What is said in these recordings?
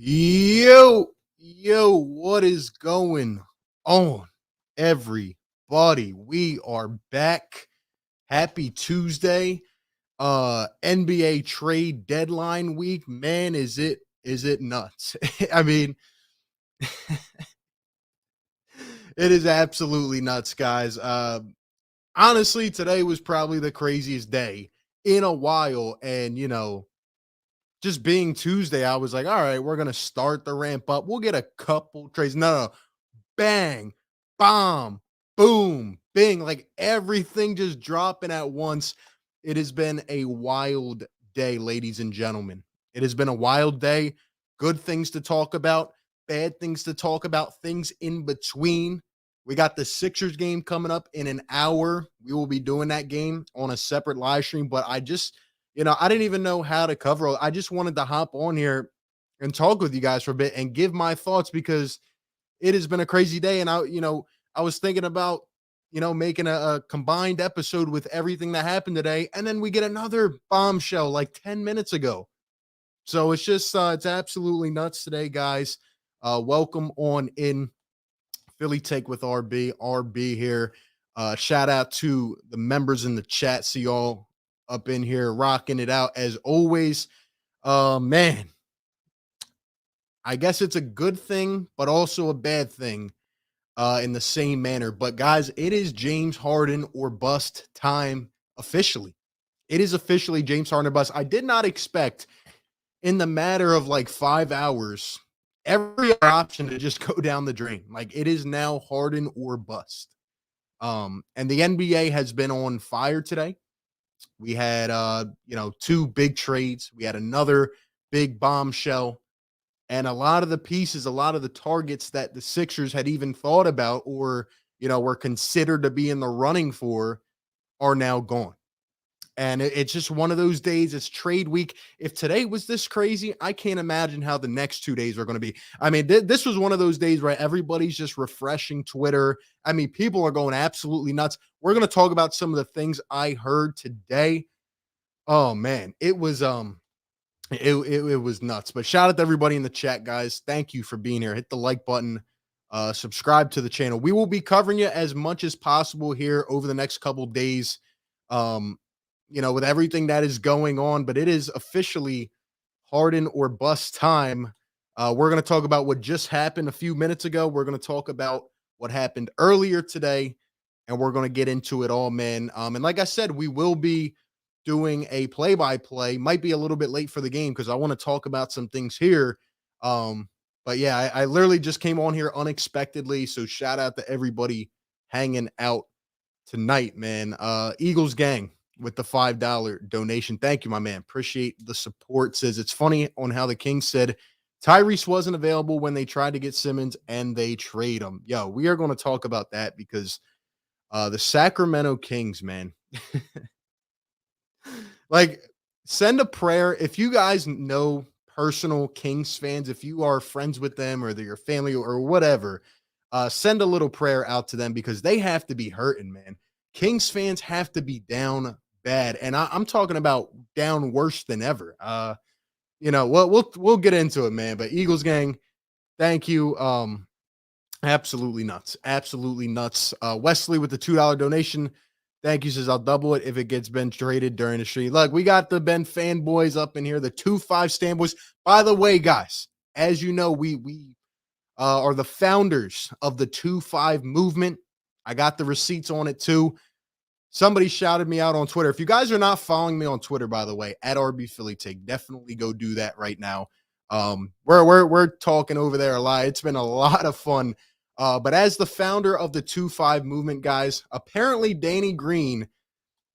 What is going on, everybody? We are back. Happy Tuesday. NBA trade deadline week. Man, is it nuts? I mean, it is absolutely nuts, guys. Honestly, today was probably the craziest day in a while. And just being Tuesday, I was like, all right, we're gonna start the ramp up. We'll get a couple trades. No, bang, bomb, boom, bing, like everything just dropping at once. It has been a wild day, ladies and gentlemen. It has been a wild day. Good things to talk about, bad things to talk about, things in between. We got the Sixers game coming up in an hour. We will be doing that game on a separate live stream, but I didn't even know how to cover it. I just wanted to hop on here and talk with you guys for a bit and give my thoughts because it has been a crazy day. And I was thinking about, making a combined episode with everything that happened today. And then we get another bombshell like 10 minutes ago. So it's just, it's absolutely nuts today, guys. Welcome on in Philly Take with RB here. Shout out to the members in the chat. See y'all up in here rocking it out as always. Man, I guess it's a good thing, but also a bad thing in the same manner. But guys, it is James Harden or bust time officially. It is officially James Harden or bust. I did not expect in the matter of like 5 hours, every option to just go down the drain. Like it is now Harden or bust. And the NBA has been on fire today. We had two big trades. We had another big bombshell. And a lot of the pieces, a lot of the targets that the Sixers had even thought about or, were considered to be in the running for are now gone. And it's just one of those days. It's trade week. If today was this crazy, I can't imagine how the next 2 days are going to be. I mean, this was one of those days where everybody's just refreshing Twitter. I mean, people are going absolutely nuts. We're going to talk about some of the things I heard today. Oh, man, it was It was nuts. But shout out to everybody in the chat, guys. Thank you for being here. Hit the like button, subscribe to the channel. We will be covering you as much as possible here over the next couple days. With everything that is going on, but it is officially Harden or bust time. We're going to talk about what just happened a few minutes ago. We're going to talk about what happened earlier today, and we're going to get into it all, man. And like I said, we will be doing a play-by-play. Might be a little bit late for the game because I want to talk about some things here. But yeah, I literally just came on here unexpectedly. So shout out to everybody hanging out tonight, man. Eagles gang with the $5 donation. Thank you, my man. Appreciate the support. Says it's funny on how the Kings said Tyrese wasn't available when they tried to get Simmons and they trade him. Yo, we are going to talk about that because the Sacramento Kings, man. Like, send a prayer. If you guys know personal Kings fans, if you are friends with them or they're your family or whatever, send a little prayer out to them because they have to be hurting, man. Kings fans have to be down bad. And I'm talking about down worse than ever. We'll get into it, man. But Eagles gang, thank you. Absolutely nuts. Absolutely nuts. Wesley with the $2 donation. Thank you. Says I'll double it if it gets Ben traded during the stream. Look, we got the Ben fanboys up in here, the 2-5 standboys. By the way, guys, as you know, we are the founders of the 2-5 movement. I got the receipts on it too. Somebody shouted me out on Twitter. If you guys are not following me on Twitter, by the way, at RB Philly Take, definitely go do that right now. We're talking over there a lot. It's been a lot of fun. But as the founder of the 2-5 movement, guys, apparently Danny Green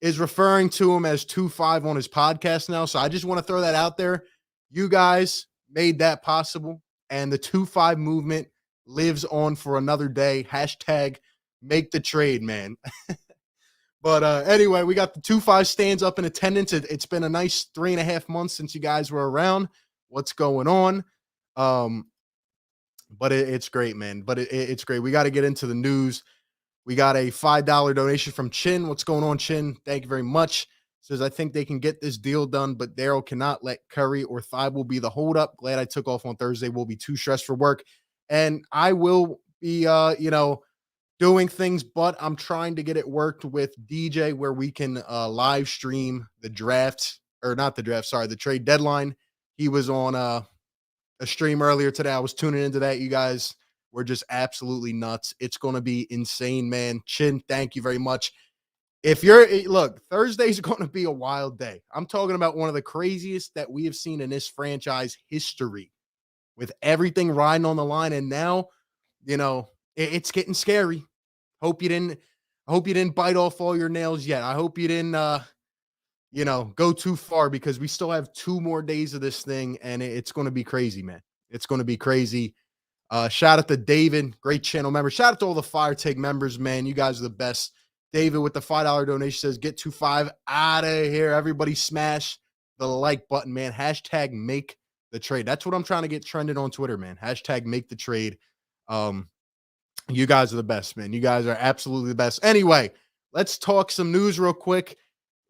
is referring to him as 2-5 on his podcast now. So I just want to throw that out there. You guys made that possible. And the 2-5 movement lives on for another day. Hashtag make the trade, man. But anyway, we got the 2-5 stands up in attendance. It's been a nice 3.5 months since you guys were around. What's going on? But it's great, man. But it's great. We got to get into the news. We got a $5 donation from Chin. What's going on, Chin? Thank you very much. Says, I think they can get this deal done, but Daryl cannot let Curry or Thibault be the holdup. Glad I took off on Thursday. Will be too stressed for work. And I will be, doing things, but I'm trying to get it worked with DJ where we can live stream the draft, or not the draft, sorry, the trade deadline. He was on a stream earlier today. I was tuning into that. You guys were just absolutely nuts. It's going to be insane, man. Chin, thank you very much. If you're look, Thursday's going to be a wild day. I'm talking about one of the craziest that we have seen in this franchise history, with everything riding on the line. And now, it's getting scary. Hope you didn't bite off all your nails yet. I hope you didn't go too far, because we still have 2 more days of this thing, and it's going to be crazy, man. It's going to be crazy. Shout out to David, great channel member. Shout out to all the Fire Take members, man. You guys are the best. David with the $5 donation says, get 2-5 out of here. Everybody smash the like button, man. Hashtag make the trade. That's what I'm trying to get trended on Twitter, man. Hashtag make the trade. You guys are the best, man. You guys are absolutely the best. Anyway, let's talk some news real quick.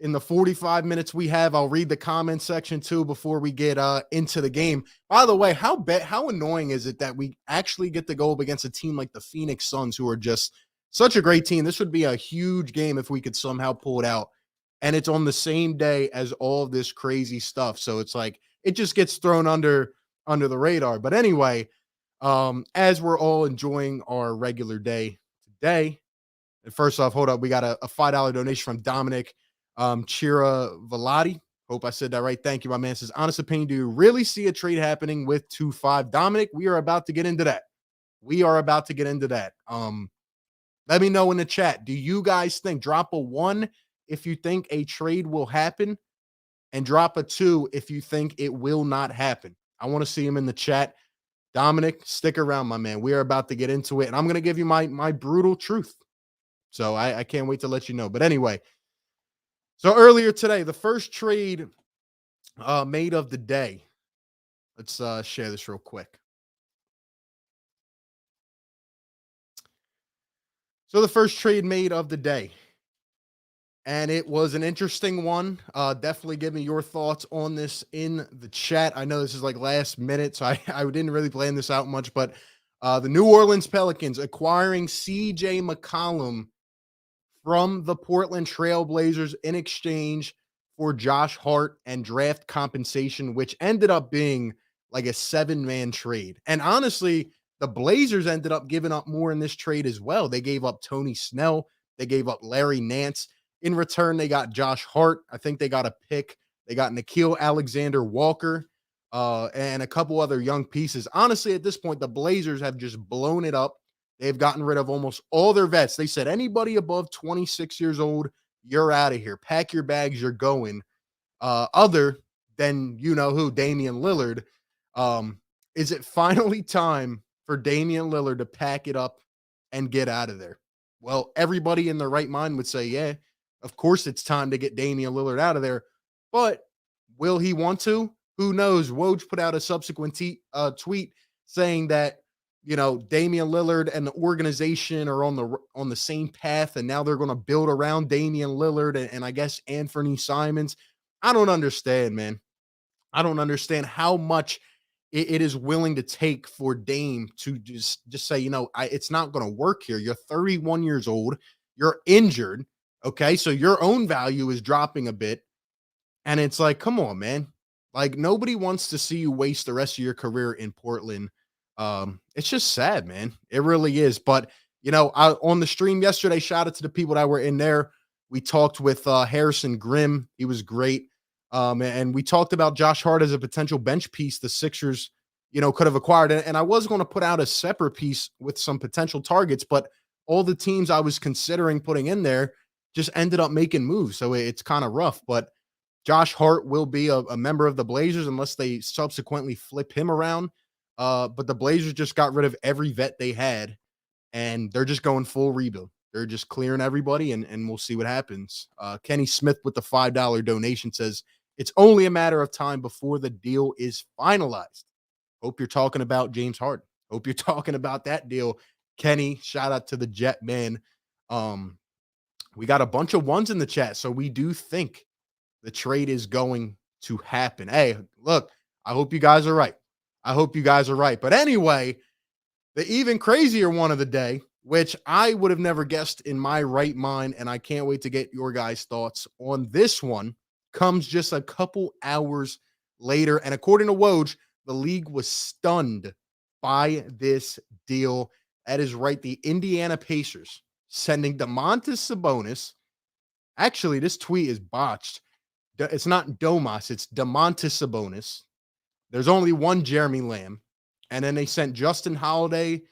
In the 45 minutes we have, I'll read the comment section too before we get into the game. By the way, how annoying is it that we actually get to go up against a team like the Phoenix Suns, who are just such a great team? This would be a huge game if we could somehow pull it out. And it's on the same day as all of this crazy stuff. So it's like it just gets thrown under the radar. But anyway, as we're all enjoying our regular day today, and first off, hold up, we got a $5 donation from Dominic Chira Velati. Hope I said that right. Thank you, my man. Says, honest opinion, do you really see a trade happening with 2-5? Dominic, we are about to get into that. Let me know in the chat. Do you guys think, drop a 1 if you think a trade will happen, and drop a 2 if you think it will not happen? I want to see him in the chat. Dominic, stick around, my man. We are about to get into it, and I'm going to give you my brutal truth. So I can't wait to let you know. But anyway, so earlier today, the first trade made of the day. Let's share this real quick. So the first trade made of the day, and it was an interesting one. Definitely give me your thoughts on this in the chat. I know this is like last minute, so I didn't really plan this out much, but the New Orleans Pelicans acquiring CJ McCollum from the Portland Trail Blazers in exchange for Josh Hart and draft compensation, which ended up being like a 7-man trade. And honestly, the Blazers ended up giving up more in this trade as well. They gave up Tony Snell. They gave up Larry Nance. In return, they got Josh Hart. I think they got a pick. They got Nickeil Alexander-Walker and a couple other young pieces. Honestly, at this point, the Blazers have just blown it up. They've gotten rid of almost all their vets. They said anybody above 26 years old, you're out of here. Pack your bags, you're going. Other than you-know-who, Damian Lillard. Is it finally time for Damian Lillard to pack it up and get out of there? Well, everybody in their right mind would say, yeah, of course it's time to get Damian Lillard out of there. But will he want to? Who knows? Woj put out a subsequent tweet saying that, Damian Lillard and the organization are on the same path, and now they're going to build around Damian Lillard and I guess Anthony Simons. I don't understand, man. I don't understand how much it is willing to take for Dame to just say, it's not going to work here. You're 31 years old. You're injured. Okay. So your own value is dropping a bit. And it's like, come on, man. Like, nobody wants to see you waste the rest of your career in Portland. It's just sad, man. It really is. But, on the stream yesterday, shout out to the people that were in there. We talked with Harrison Grimm. He was great. And we talked about Josh Hart as a potential bench piece the Sixers, could have acquired. And I was going to put out a separate piece with some potential targets, but all the teams I was considering putting in there just ended up making moves. So it's kind of rough. But Josh Hart will be a member of the Blazers unless they subsequently flip him around. But the Blazers just got rid of every vet they had, and they're just going full rebuild. They're just clearing everybody, and we'll see what happens. Kenny Smith with the $5 donation says, it's only a matter of time before the deal is finalized. Hope you're talking about James Harden. Hope you're talking about that deal. Kenny, shout out to the Jet man. We got a bunch of ones in the chat, so we do think the trade is going to happen. Hey, look, I hope you guys are right. I hope you guys are right. But anyway, the even crazier one of the day, which I would have never guessed in my right mind, and I can't wait to get your guys' thoughts on this one, comes just a couple hours later. And according to Woj, the league was stunned by this deal. That is right. The Indiana Pacers sending Domantas Sabonis. Actually, this tweet is botched. It's not Domas, it's Domantas Sabonis. There's only one Jeremy Lamb. And then they sent Justin Holiday,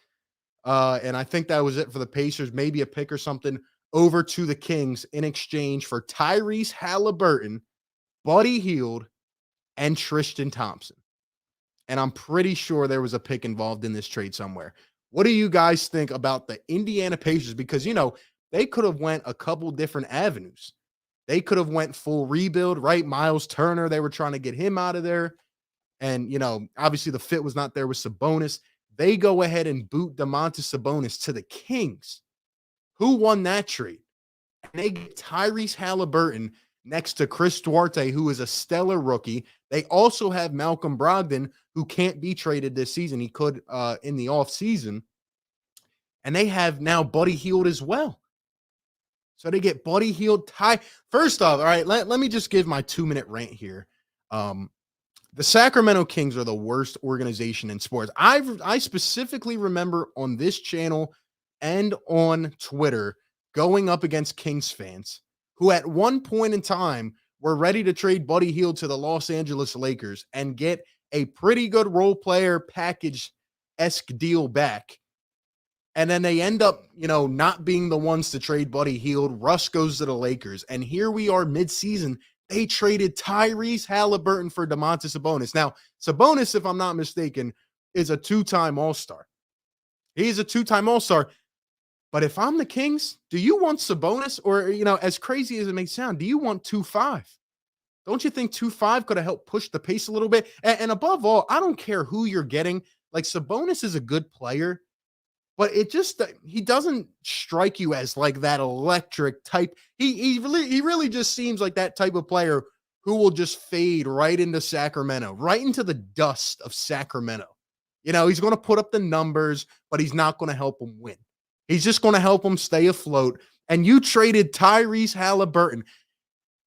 and I think that was it for the Pacers, maybe a pick or something, over to the Kings in exchange for Tyrese Haliburton, Buddy Hield, and Tristan Thompson. And I'm pretty sure there was a pick involved in this trade somewhere. What do you guys think about the Indiana Pacers? Because, they could have went a couple different avenues. They could have went full rebuild, right? Miles Turner, they were trying to get him out of there. And, obviously the fit was not there with Sabonis. They go ahead and boot Domantas Sabonis to the Kings. Who won that trade? And they get Tyrese Haliburton next to Chris Duarte, who is a stellar rookie. They also have Malcolm Brogdon, who can't be traded this season. He could in the offseason. And they have now Buddy Hield as well. So they get Buddy Hield. First off, all right, let me just give my 2-minute rant here. The Sacramento Kings are the worst organization in sports. I specifically remember on this channel and on Twitter going up against Kings fans who at one point in time were ready to trade Buddy Hield to the Los Angeles Lakers and get a pretty good role player package-esque deal back. And then they end up, not being the ones to trade Buddy Hield. Russ goes to the Lakers. And here we are mid-season. They traded Tyrese Haliburton for Domantas Sabonis. Now, Sabonis, if I'm not mistaken, is a 2-time All-Star. He's a 2-time All-Star. But if I'm the Kings, do you want Sabonis? Or, as crazy as it may sound, do you want 2-5? Don't you think 2-5 could have helped push the pace a little bit? And above all, I don't care who you're getting. Like, Sabonis is a good player. But he doesn't strike you as like that electric type. He really just seems like that type of player who will just fade right into Sacramento, right into the dust of Sacramento. He's going to put up the numbers, but he's not going to help them win. He's just going to help them stay afloat. And you traded Tyrese Haliburton.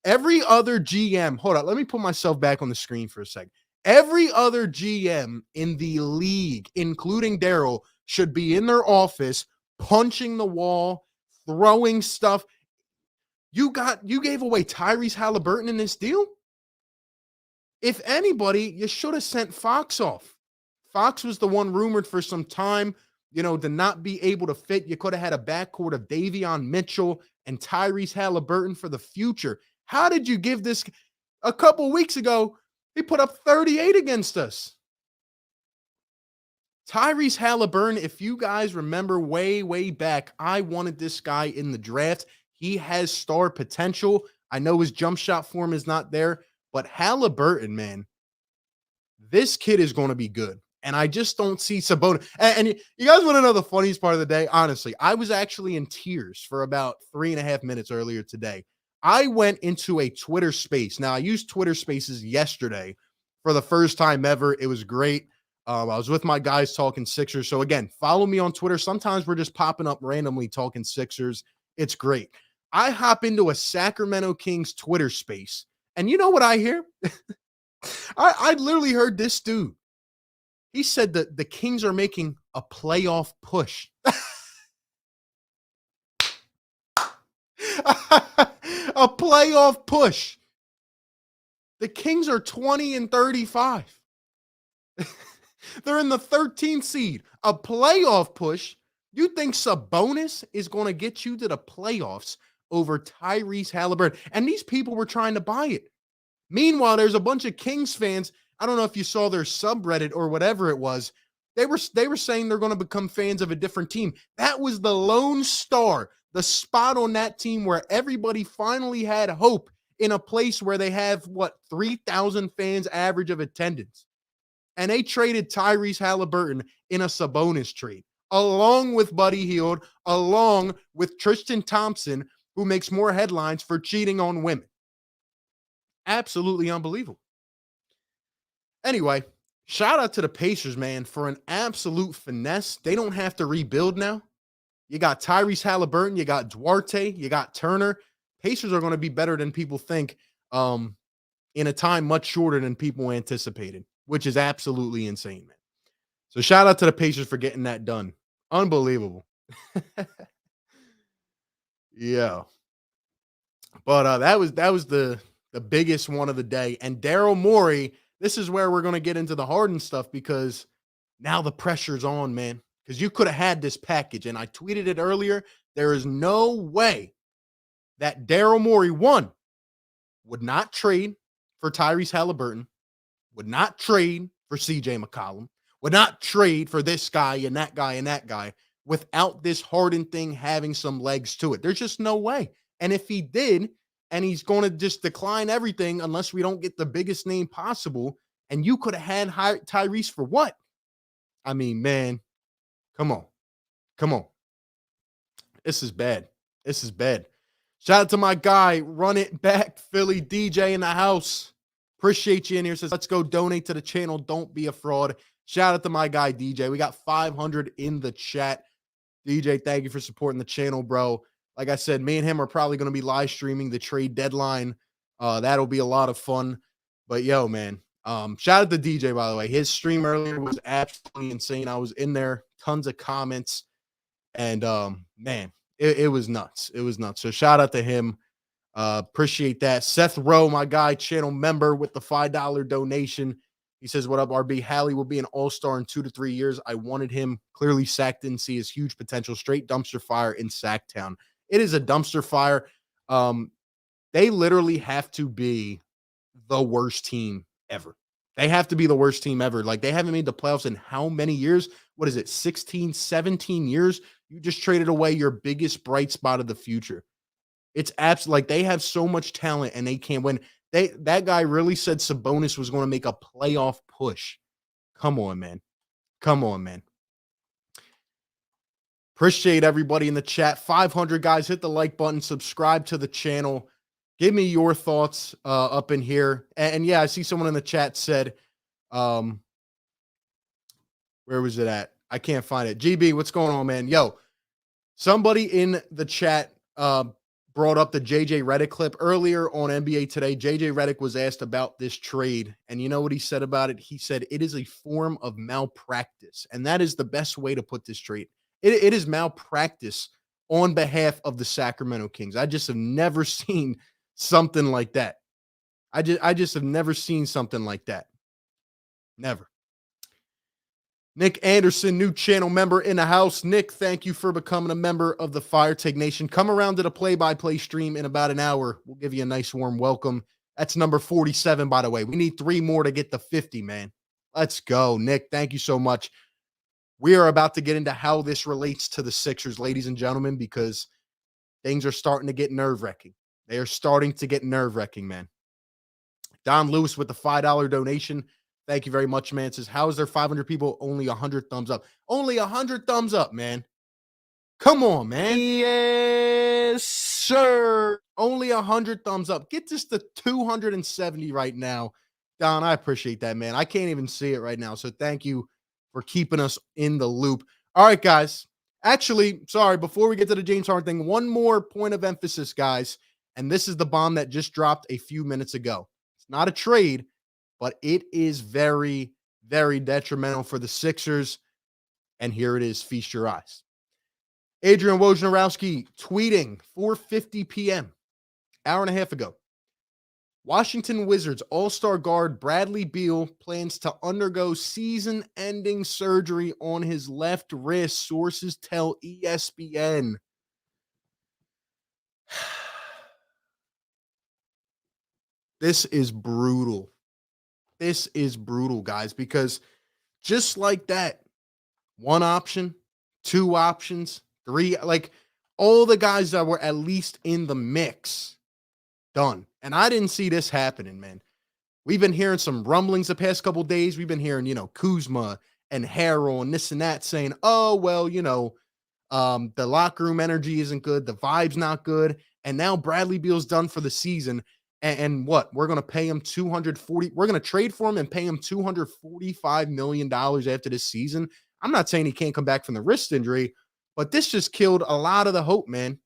Every other GM, hold on, let me put myself back on the screen for a second. Every other GM in the league, including Daryl, should be in their office, punching the wall, throwing stuff. You gave away Tyrese Haliburton in this deal? If anybody, you should have sent Fox off. Fox was the one rumored for some time, to not be able to fit. You could have had a backcourt of Davion Mitchell and Tyrese Haliburton for the future. How did you give this? A couple weeks ago, he put up 38 against us. Tyrese Haliburton, if you guys remember way, way back, I wanted this guy in the draft. He has star potential. I know his jump shot form is not there, but Haliburton, man, this kid is going to be good. And I just don't see Sabonis. And you guys want to know the funniest part of the day? Honestly, I was actually in tears for about 3.5 minutes earlier today. I went into a Twitter space. Now, I used Twitter spaces yesterday for the first time ever. It was great. I was with my guys talking Sixers. So again, follow me on Twitter. Sometimes we're just popping up randomly talking Sixers. It's great. I hop into a Sacramento Kings Twitter space. And you know what I hear? I literally heard this dude. He said that the Kings are making a playoff push. A playoff push. The Kings are 20-35. They're in the 13th seed. A playoff push. You think Sabonis is going to get you to the playoffs over Tyrese Haliburton? And these people were trying to buy it. Meanwhile, there's a bunch of Kings fans. I don't know if you saw their subreddit or whatever it was. They were saying they're going to become fans of a different team. That was the lone star, the spot on that team where everybody finally had hope in a place where they have, 3,000 fans average of attendance. And they traded Tyrese Haliburton in a Sabonis trade, along with Buddy Hield, along with Tristan Thompson, who makes more headlines for cheating on women. Absolutely unbelievable. Anyway, shout out to the Pacers, man, for an absolute finesse. They don't have to rebuild now. You got Tyrese Haliburton, you got Duarte, you got Turner. Pacers are going to be better than people think in a time much shorter than people anticipated, which is absolutely insane, man. So shout out to the Pacers for getting that done. Unbelievable. Yeah. But that was the biggest one of the day. And Daryl Morey, this is where we're going to get into the Harden stuff because now the pressure's on, man. Because you could have had this package, and I tweeted it earlier. There is no way that Daryl Morey, one, would not trade for Tyrese Haliburton, would not trade for CJ McCollum, would not trade for this guy and that guy and that guy without this Harden thing having some legs to it. There's just no way. And if he did, and he's going to just decline everything unless we don't get the biggest name possible, and you could have had Tyrese for what? I mean, man, come on. Come on. This is bad. This is bad. Shout out to my guy, Run It Back Philly DJ in the house. Appreciate you in here. Says, let's go donate to the channel. Don't be a fraud. Shout out to my guy, DJ. We got 500 in the chat. DJ, thank you for supporting the channel, bro. Like I said, me and him are probably going to be live streaming the trade deadline. That'll be a lot of fun. But yo, man, shout out to DJ, by the way. His stream earlier was absolutely insane. I was in there, tons of comments, and man, it was nuts. It was nuts. So shout out to him. Appreciate that. Seth Rowe, my guy, channel member with the $5 donation. He says, what up, RB? Hallie will be an all-star in 2 to 3 years. I wanted him. Clearly, Sack didn't see his huge potential. Straight dumpster fire in Sacktown. It is a dumpster fire. They literally have to be the worst team ever. They have to be the worst team ever. Like, they haven't made the playoffs in how many years? What is it, 16, 17 years? You just traded away your biggest bright spot of the future. It's absolutely like they have so much talent and they can't win. That guy really said Sabonis was going to make a playoff push. Come on, man. Come on, man. Appreciate everybody in the chat. 500 guys, hit the like button, subscribe to the channel. Give me your thoughts up in here. And yeah, I see someone in the chat said, where was it at? I can't find it. GB, what's going on, man? Yo, somebody in the chat brought up the JJ Redick clip earlier on NBA Today. JJ Redick was asked about this trade, and you know what he said about it? He said it is a form of malpractice, and that is the best way to put this trade. It is malpractice on behalf of the Sacramento Kings. I just have never seen something like that. I just have never seen something like that. Never. Nick Anderson, new channel member in the house. Nick, thank you for becoming a member of the Fire Take Nation. Come around to the play-by-play stream in about an hour. We'll give you a nice warm welcome. That's number 47, by the way. We need 3 more to get to 50, man. Let's go. Nick, thank you so much. We are about to get into how this relates to the Sixers, ladies and gentlemen, because things are starting to get nerve-wracking. They are starting to get nerve-wracking, man. Don Lewis with the $5 donation. Thank you very much, man. It says, how is there 500 people? Only 100 thumbs up. Only 100 thumbs up, man. Come on, man. Yes, sir. Only 100 thumbs up. Get this to 270 right now. Don, I appreciate that, man. I can't even see it right now. So thank you for keeping us in the loop. All right, guys. Actually, sorry, before we get to the James Harden thing, one more point of emphasis, guys. And this is the bomb that just dropped a few minutes ago. It's not a trade, but it is very, very detrimental for the Sixers. And here it is. Feast your eyes. Adrian Wojnarowski tweeting 4:50 p.m., hour and a half ago. Washington Wizards all-star guard Bradley Beal plans to undergo season-ending surgery on his left wrist, sources tell ESPN. This is brutal. This is brutal, guys, because just like that, 1 option, 2 options, 3, like all the guys that were at least in the mix, done. And I didn't see this happening, man. We've been hearing some rumblings the past couple days. We've been hearing, Kuzma and Harrell and this and that saying, oh, well, the locker room energy isn't good. The vibe's not good. And now Bradley Beal's done for the season. And what? We're going to pay him 240. We're going to trade for him and pay him $245 million after this season. I'm not saying he can't come back from the wrist injury, but this just killed a lot of the hope, man.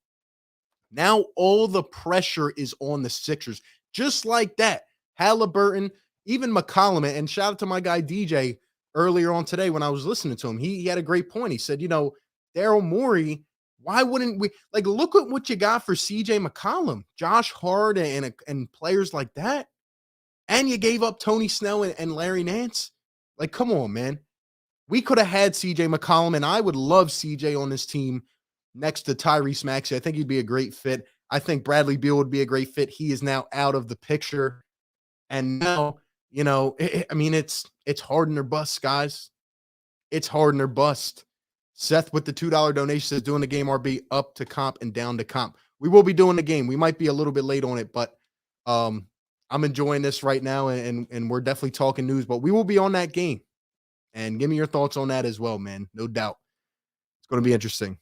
Now all the pressure is on the Sixers. Just like that. Haliburton, even McCollum, and shout out to my guy DJ earlier on today when I was listening to him. He had a great point. He said, Daryl Morey, why wouldn't we look at what you got for CJ McCollum, Josh Hart, and players like that? And you gave up Tony Snell and Larry Nance. Like, come on, man. We could have had CJ McCollum, and I would love CJ on this team next to Tyrese Maxey. I think he'd be a great fit. I think Bradley Beal would be a great fit. He is now out of the picture. And now, it's Harden or bust, guys. It's Harden or bust. Seth with the $2 donation says, doing the game RB up to comp and down to comp. We will be doing the game. We might be a little bit late on it, but I'm enjoying this right now, and we're definitely talking news, but we will be on that game. And give me your thoughts on that as well, man. No doubt. It's going to be interesting.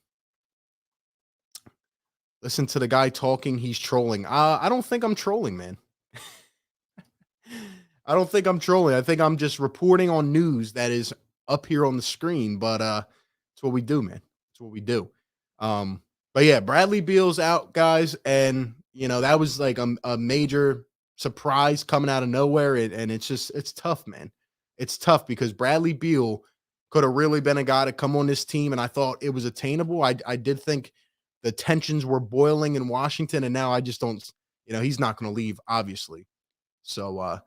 Listen to the guy talking. He's trolling. I don't think I'm trolling, man. I don't think I'm trolling. I think I'm just reporting on news that is up here on the screen, but it's what we do, man. It's what we do. But yeah, Bradley Beal's out, guys, and that was like a major surprise coming out of nowhere, and it's tough, man. It's tough because Bradley Beal could have really been a guy to come on this team, and I thought it was attainable. I did think the tensions were boiling in Washington, and now I just don't, he's not going to leave, obviously. So,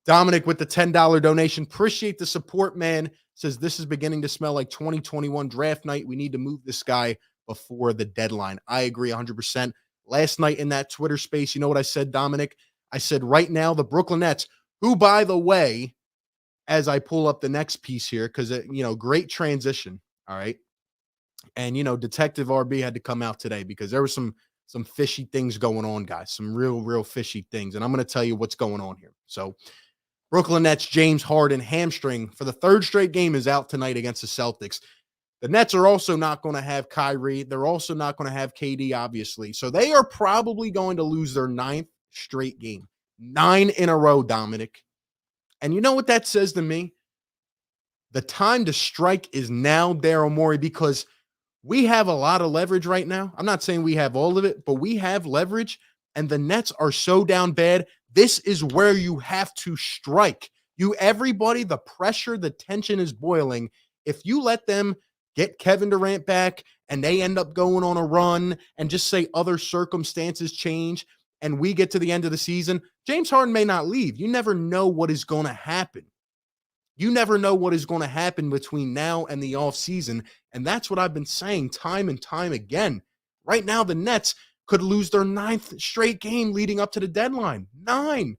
Dominic with the $10 donation. Appreciate the support, man. Says this is beginning to smell like 2021 draft night. We need to move this guy before the deadline. I agree 100%. Last night in that Twitter space, you know what I said, Dominic? I said right now the Brooklyn Nets, who, by the way, as I pull up the next piece here, because, great transition. All right. And, Detective RB had to come out today because there was some fishy things going on, guys, some real fishy things. And I'm going to tell you what's going on here. So Brooklyn Nets, James Harden, hamstring for the third straight game, is out tonight against the Celtics. The Nets are also not going to have Kyrie. They're also not going to have KD, obviously. So they are probably going to lose their 9th straight game. 9 in a row, Dominic. And you know what that says to me? The time to strike is now, Daryl Morey, because we have a lot of leverage right now. I'm not saying we have all of it, but we have leverage, and the Nets are so down bad. This is where you have to strike. Everybody, the pressure, the tension is boiling. If you let them get Kevin Durant back and they end up going on a run and just say other circumstances change and we get to the end of the season, James Harden may not leave. You never know what is going to happen. You never know what is going to happen between now and the offseason. And that's what I've been saying time and time again. Right now, the Nets could lose their 9th straight game leading up to the deadline. 9.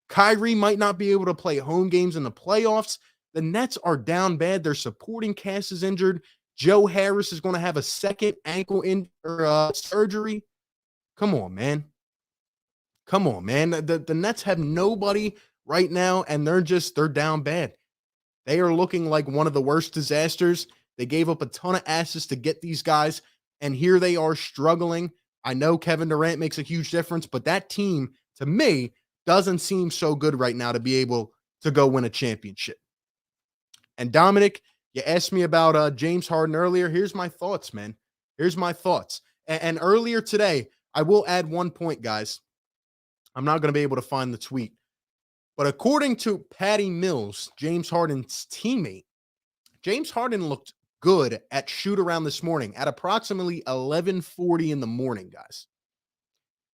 Kyrie might not be able to play home games in the playoffs. The Nets are down bad. Their supporting cast is injured. Joe Harris is going to have a second ankle surgery. Come on, man. Come on, man. The Nets have nobody right now, and they're down bad. They are looking like one of the worst disasters. They gave up a ton of assets to get these guys, and here they are struggling. I know Kevin Durant makes a huge difference, but that team, to me, doesn't seem so good right now to be able to go win a championship. And Dominic, you asked me about James Harden earlier. Here's my thoughts, man. Here's my thoughts. And earlier today, I will add one point, guys. I'm not going to be able to find the tweet. But according to Patty Mills, James Harden's teammate, James Harden looked good at shoot around this morning at approximately 11:40 in the morning, guys.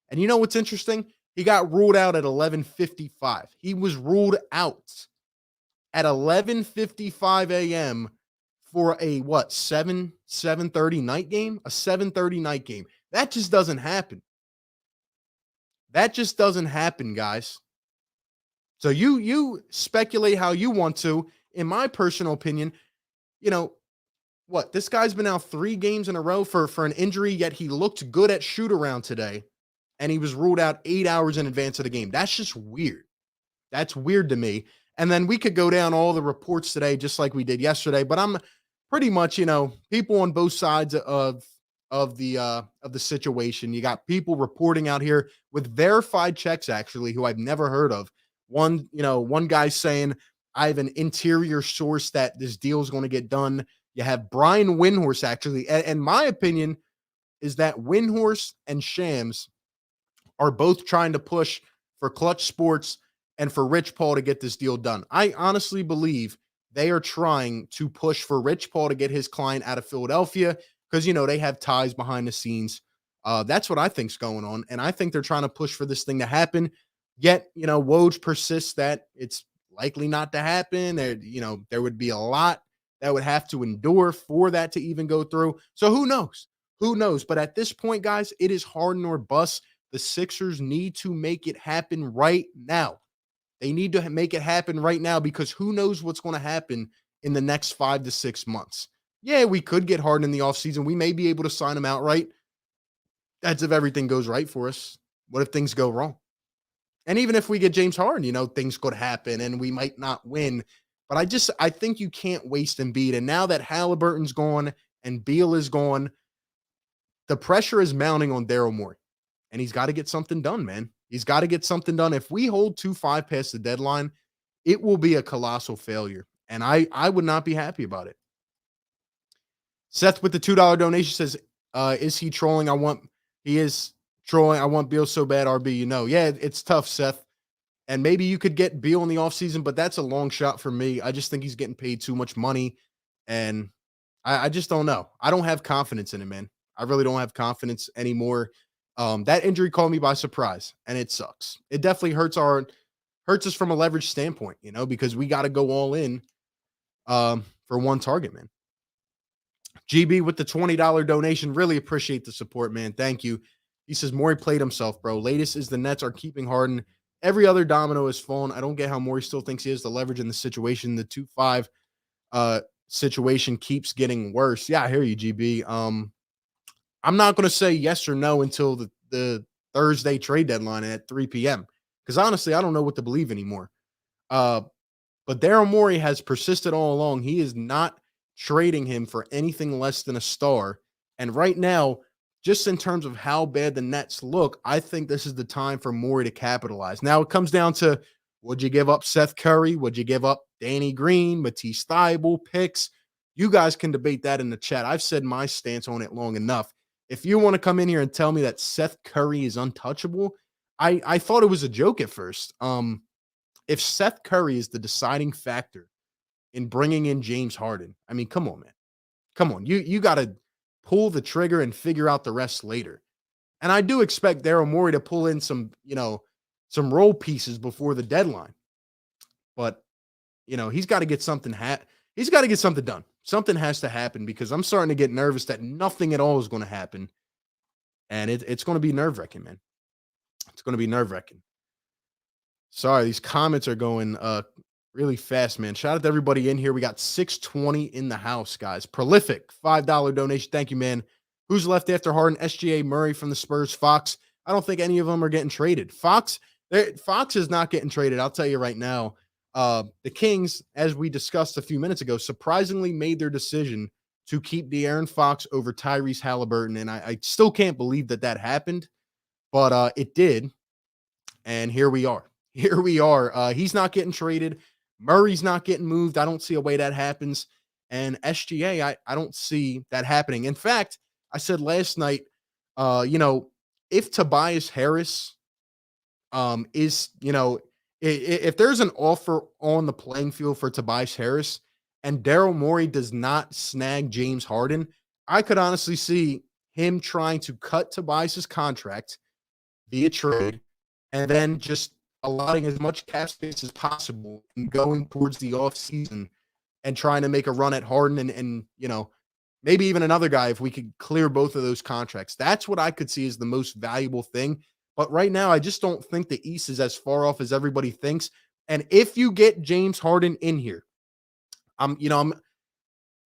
And you know what's interesting? He got ruled out at 11:55. He was ruled out at 11:55 a.m. for a 7:30 night game? A 7:30 night game. That just doesn't happen. That just doesn't happen, guys. So you speculate how you want to. In my personal opinion, this guy's been out 3 games in a row for an injury, yet he looked good at shoot around today, and he was ruled out 8 hours in advance of the game. That's just weird. That's weird to me. And then we could go down all the reports today, just like we did yesterday, but I'm pretty much, people on both sides of of the situation. You got people reporting out here with verified checks, actually, who I've never heard of. One guy saying, I have an interior source that this deal is going to get done. You have Brian Windhorst, actually. And my opinion is that Windhorst and Shams are both trying to push for Clutch Sports and for Rich Paul to get this deal done. I honestly believe they are trying to push for Rich Paul to get his client out of Philadelphia because, they have ties behind the scenes. That's what I think's going on. And I think they're trying to push for this thing to happen. Yet, Woj persists that it's likely not to happen. There would be a lot that would have to endure for that to even go through. So who knows? Who knows? But at this point, guys, it is Harden or bust. The Sixers need to make it happen right now. They need to make it happen right now because who knows what's going to happen in the next 5 to 6 months. Yeah, we could get Harden in the offseason. We may be able to sign him outright. That's if everything goes right for us. What if things go wrong? And even if we get James Harden, things could happen and we might not win. But I think you can't waste Embiid. And now that Haliburton's gone and Beal is gone, the pressure is mounting on Daryl Morey. And he's got to get something done, man. He's got to get something done. If we hold 2-5 past the deadline, it will be a colossal failure. And I would not be happy about it. Seth with the $2 donation says, is he trolling? He is trolling. I want Beal so bad, RB, Yeah, it's tough, Seth. And maybe you could get Beal in the offseason, but that's a long shot for me. I just think he's getting paid too much money. And I just don't know. I don't have confidence in him, man. I really don't have confidence anymore. That injury caught me by surprise, and it sucks. It definitely hurts us from a leverage standpoint, because we got to go all in for one target, man. GB with the $20 donation. Really appreciate the support, man. Thank you. He says, Morey played himself, bro. Latest is the Nets are keeping Harden. Every other domino is fallen. I don't get how Morey still thinks he has the leverage in the situation. The 2-5 situation keeps getting worse. Yeah, I hear you, GB. I'm not going to say yes or no until the Thursday trade deadline at 3 p.m. Because honestly, I don't know what to believe anymore. But Daryl Morey has persisted all along. He is not trading him for anything less than a star. And right now, just in terms of how bad the Nets look, I think this is the time for Morey to capitalize. Now, it comes down to, would you give up Seth Curry? Would you give up Danny Green, Matisse Thybulle, picks? You guys can debate that in the chat. I've said my stance on it long enough. If you want to come in here and tell me that Seth Curry is untouchable, I thought it was a joke at first. If Seth Curry is the deciding factor in bringing in James Harden, I mean, come on, man. Come on. You got to pull the trigger and figure out the rest later. And I do expect Daryl Morey to pull in some role pieces before the deadline. But, he's got to get something he's got to get something done. Something has to happen because I'm starting to get nervous that nothing at all is going to happen. And it's going to be nerve-wracking, man. It's going to be nerve-wracking. Sorry, these comments are going really fast, man. Shout out to everybody in here. We got 620 in the house, guys. Prolific, $5 donation. Thank you, man. Who's left after Harden? SGA, Murray from the Spurs, Fox. I don't think any of them are getting traded. Fox is not getting traded. I'll tell you right now. The Kings, as we discussed a few minutes ago, surprisingly made their decision to keep De'Aaron Fox over Tyrese Haliburton. And I still can't believe that happened, but it did. And here we are. Here we are. He's not getting traded. Murray's not getting moved. I don't see a way that happens. And SGA, I don't see that happening. In fact, I said last night, if Tobias Harris is, if there's an offer on the playing field for Tobias Harris and Daryl Morey does not snag James Harden, I could honestly see him trying to cut Tobias's contract via trade and then just allowing as much cap space as possible and going towards the offseason and trying to make a run at Harden and maybe even another guy if we could clear both of those contracts. That's what I could see as the most valuable thing. But right now, I just don't think the East is as far off as everybody thinks. And if you get James Harden in here, I'm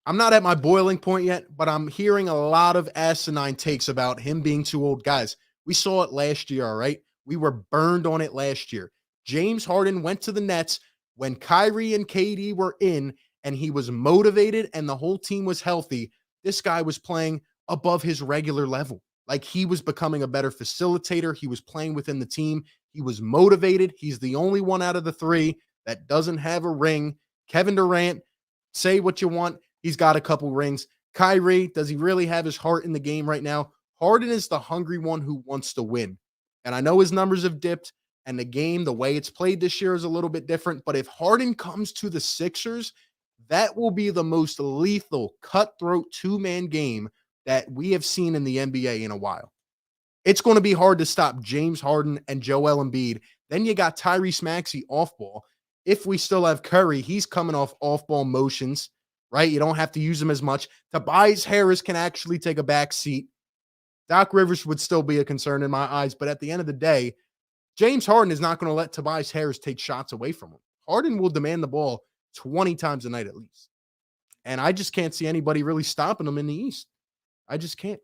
not at my boiling point yet, but I'm hearing a lot of asinine takes about him being too old. Guys, we saw it last year, all right? We were burned on it last year. James Harden went to the Nets when Kyrie and KD were in, and he was motivated and the whole team was healthy. This guy was playing above his regular level. Like he was becoming a better facilitator. He was playing within the team. He was motivated. He's the only one out of the three that doesn't have a ring. Kevin Durant, say what you want. He's got a couple rings. Kyrie, does he really have his heart in the game right now? Harden is the hungry one who wants to win. And I know his numbers have dipped, and the game, the way it's played this year is a little bit different. But if Harden comes to the Sixers, that will be the most lethal, cutthroat two-man game that we have seen in the NBA in a while. It's going to be hard to stop James Harden and Joel Embiid. Then you got Tyrese Maxey off ball. If we still have Curry, he's coming off ball motions, right? You don't have to use him as much. Tobias Harris can actually take a back seat. Doc Rivers would still be a concern in my eyes, but at the end of the day, James Harden is not going to let Tobias Harris take shots away from him. Harden will demand the ball 20 times a night at least. And I just can't see anybody really stopping him in the East. I just can't.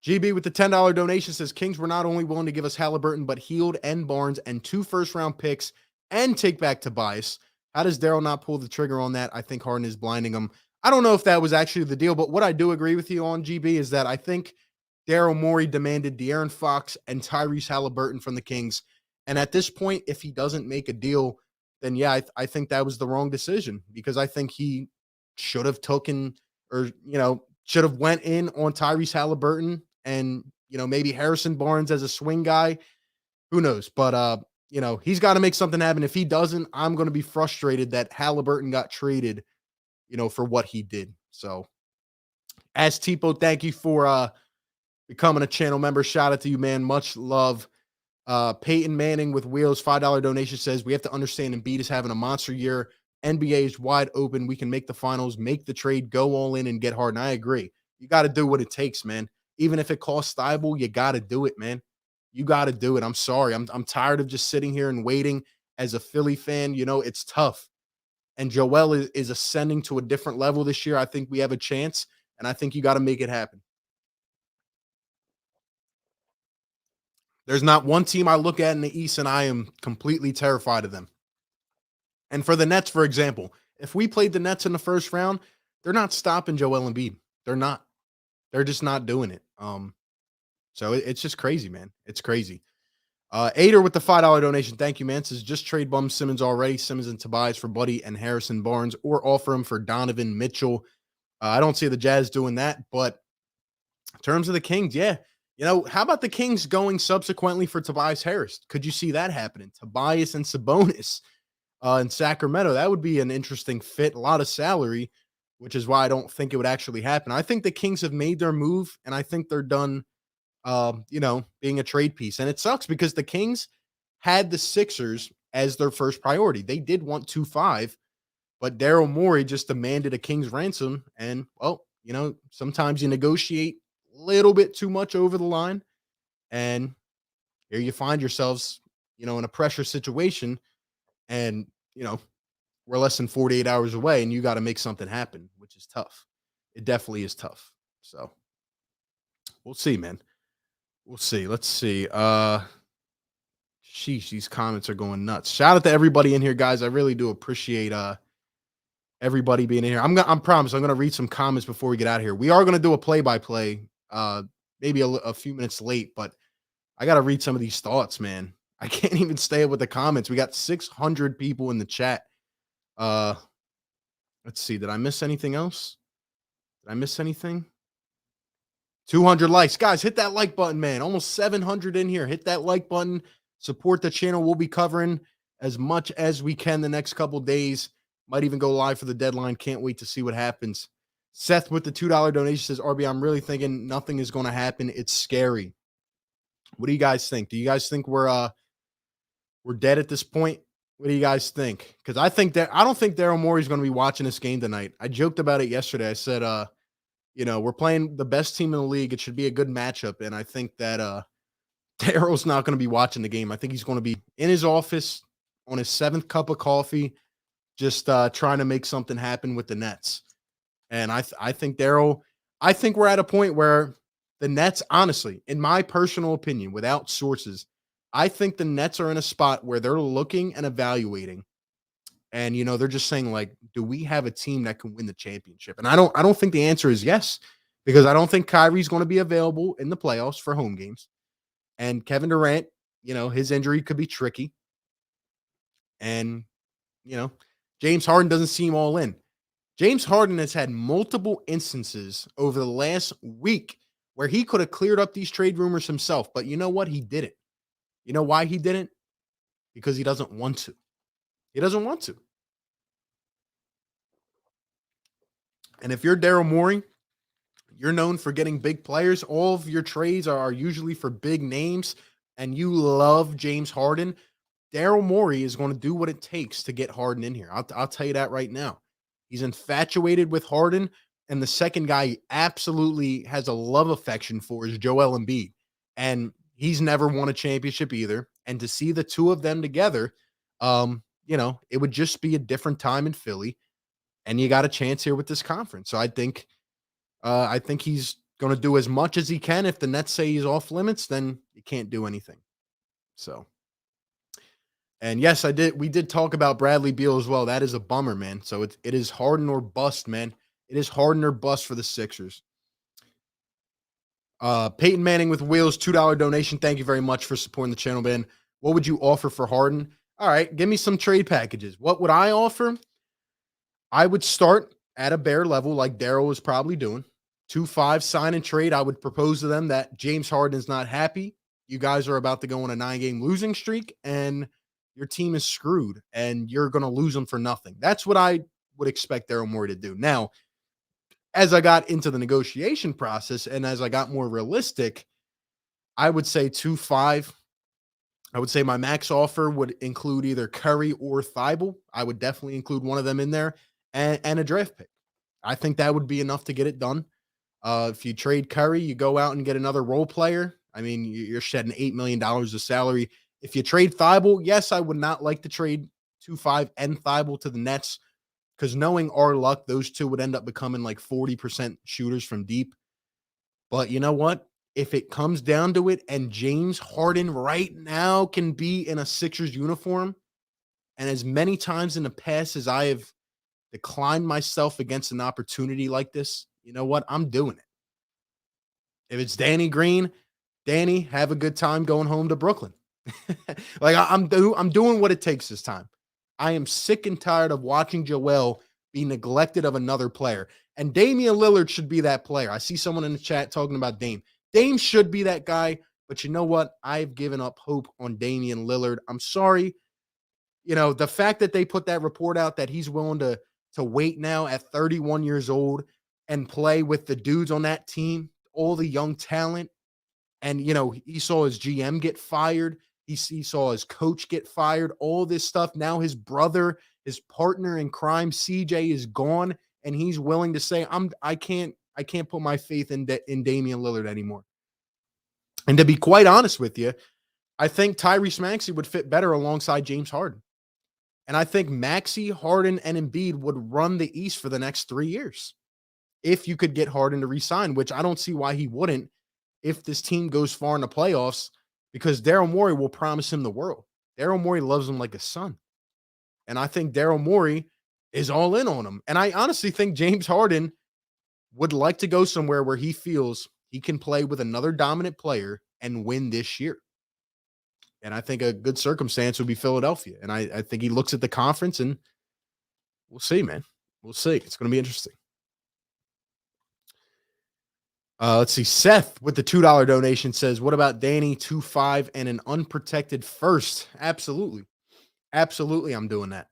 GB with the $10 donation says Kings were not only willing to give us Haliburton, but Hield and Barnes and 2 first-round picks and take back Tobias. How does Daryl not pull the trigger on that? I think Harden is blinding him. I don't know if that was actually the deal, but what I do agree with you on, GB, is that I think Daryl Morey demanded De'Aaron Fox and Tyrese Haliburton from the Kings. And at this point, if he doesn't make a deal, then yeah, I think that was the wrong decision, because I think he should have taken, or, should have went in on Tyrese Haliburton and, maybe Harrison Barnes as a swing guy. Who knows? But, he's got to make something happen. If he doesn't, I'm going to be frustrated that Haliburton got traded, for what he did. So as Tipo, thank you for becoming a channel member. Shout out to you, man. Much love. Peyton Manning with Wheels, $5 donation says, we have to understand Embiid is having a monster year. NBA is wide open. We can make the finals, make the trade, go all in and get Harden. I agree. You got to do what it takes, man. Even if it costs Thibault, you got to do it, man. You got to do it. I'm sorry. I'm tired of just sitting here and waiting as a Philly fan. It's tough. And Joel is ascending to a different level this year. I think we have a chance, and I think you got to make it happen. There's not one team I look at in the East and I am completely terrified of them. And for the Nets, for example, if we played the Nets in the first round, they're not stopping Joel Embiid. They're not. They're just not doing it. So it's just crazy, man. It's crazy. Ader with the $5 donation. Thank you, man. Says just trade Bum Simmons already. Simmons and Tobias for Buddy and Harrison Barnes, or offer him for Donovan Mitchell. I don't see the Jazz doing that, but in terms of the Kings, yeah. How about the Kings going subsequently for Tobias Harris? Could you see that happening? Tobias and Sabonis in Sacramento. That would be an interesting fit. A lot of salary, which is why I don't think it would actually happen. I think the Kings have made their move, and I think they're done, being a trade piece. And it sucks because the Kings had the Sixers as their first priority. They did want 2-5, but Daryl Morey just demanded a King's ransom. And, well, sometimes you negotiate little bit too much over the line, and here you find yourselves, in a pressure situation, and, we're less than 48 hours away, and you got to make something happen, which is tough. It definitely is tough. So we'll see, man. We'll see. Let's see. Sheesh, these comments are going nuts. Shout out to everybody in here, guys. I really do appreciate everybody being in here. I'm promise I'm gonna read some comments before we get out of here. We are gonna do a play-by-play. Maybe a few minutes late, but I got to read some of these thoughts, man. I can't even stay up with the comments. We got 600 people in the chat. Let's see. Did I miss anything else? Did I miss anything? 200 likes. Guys, hit that like button, man. Almost 700 in here. Hit that like button. Support the channel. We'll be covering as much as we can the next couple days. Might even go live for the deadline. Can't wait to see what happens. Seth with the $2 donation says, RB, I'm really thinking nothing is going to happen. It's scary. What do you guys think? Do you guys think we're dead at this point? What do you guys think? Because I don't think Daryl Morey is going to be watching this game tonight. I joked about it yesterday. I said, we're playing the best team in the league. It should be a good matchup. And I think that Daryl's not going to be watching the game. I think he's going to be in his office on his 7th cup of coffee, just trying to make something happen with the Nets. And I think Daryl, I think we're at a point where the Nets, honestly, in my personal opinion, without sources, I think the Nets are in a spot where they're looking and evaluating. And, they're just saying, like, do we have a team that can win the championship? And I don't think the answer is yes. because I don't think Kyrie's going to be available in the playoffs for home games. And Kevin Durant, his injury could be tricky. And, you know, James Harden doesn't seem all in. James Harden has had multiple instances over the last week where he could have cleared up these trade rumors himself. But you know what? He didn't. You know why he didn't? Because he doesn't want to. He doesn't want to. And if you're Daryl Morey, you're known for getting big players. All of your trades are usually for big names, and you love James Harden. Daryl Morey is going to do what it takes to get Harden in here. I'll tell you that right now. He's infatuated with Harden, and the second guy he absolutely has a love affection for is Joel Embiid. And he's never won a championship either. And to see the two of them together, it would just be a different time in Philly. And you got a chance here with this conference. So I think he's going to do as much as he can. If the Nets say he's off limits, then you can't do anything. So, and yes, we did talk about Bradley Beal as well. That is a bummer, man. So it is Harden or bust, man. It is Harden or bust for the Sixers. Peyton Manning with Wheels, $2 donation. Thank you very much for supporting the channel, man. What would you offer for Harden? All right, give me some trade packages. What would I offer? I would start at a bare level like Daryl was probably doing. 2-5 sign and trade. I would propose to them that James Harden is not happy. You guys are about to go on a 9-game losing streak, and your team is screwed, and you're going to lose them for nothing. That's what I would expect Daryl Morey to do. Now, as I got into the negotiation process and as I got more realistic, I would say 2-5. I would say my max offer would include either Curry or Thibault. I would definitely include one of them in there, and a draft pick. I think that would be enough to get it done. If you trade Curry, you go out and get another role player. I mean, you're shedding $8 million of salary. If you trade Thibault, yes, I would not like to trade 2-5 and Thibault to the Nets, because knowing our luck, those two would end up becoming like 40% shooters from deep. But you know what? If it comes down to it and James Harden right now can be in a Sixers uniform, and as many times in the past as I have declined myself against an opportunity like this, you know what? I'm doing it. If it's Danny Green, Danny, have a good time going home to Brooklyn. I'm doing what it takes this time. I am sick and tired of watching Joel be neglected of another player. And Damian Lillard should be that player. I see someone in the chat talking about Dame. Dame should be that guy, but you know what? I've given up hope on Damian Lillard. I'm sorry. The fact that they put that report out that he's willing to wait now at 31 years old and play with the dudes on that team, all the young talent. And, he saw his GM get fired. He saw his coach get fired, all this stuff. Now his brother, his partner in crime, CJ, is gone, and he's willing to say, I can't put my faith in Damian Lillard anymore. And to be quite honest with you, I think Tyrese Maxey would fit better alongside James Harden. And I think Maxey, Harden, and Embiid would run the East for the next 3 years if you could get Harden to resign, which I don't see why he wouldn't if this team goes far in the playoffs, because Daryl Morey will promise him the world. Daryl Morey loves him like a son. And I think Daryl Morey is all in on him. And I honestly think James Harden would like to go somewhere where he feels he can play with another dominant player and win this year. And I think a good circumstance would be Philadelphia. And I think he looks at the conference, and we'll see, man. We'll see. It's going to be interesting. Let's see. Seth with the $2 donation says, what about Danny 2-5 and an unprotected first? Absolutely. Absolutely. I'm doing that.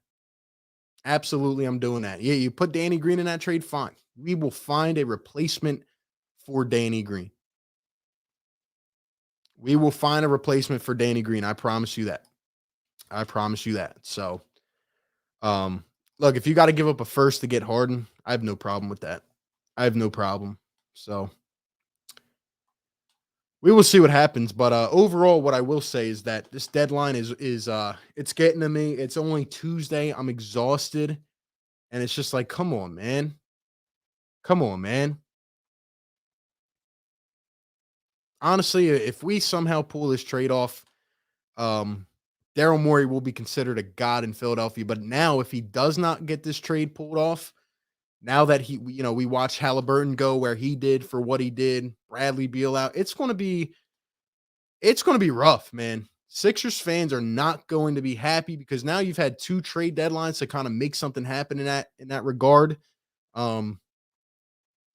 Absolutely. I'm doing that. Yeah. You put Danny Green in that trade. Fine. We will find a replacement for Danny Green. We will find a replacement for Danny Green. I promise you that. I promise you that. So, look, if you got to give up a first to get Harden, I have no problem with that. I have no problem. So we will see what happens. But overall, what I will say is that this deadline is it's getting to me. It's only Tuesday. I'm exhausted. And it's just like, come on, man. Come on, man. Honestly, if we somehow pull this trade off, Daryl Morey will be considered a god in Philadelphia. But now, if he does not get this trade pulled off, Now that we watched Halliburton go where he did for what he did, Bradley Beal out. It's going to be rough, man. Sixers fans are not going to be happy because now you've had 2 trade deadlines to kind of make something happen in that regard. Um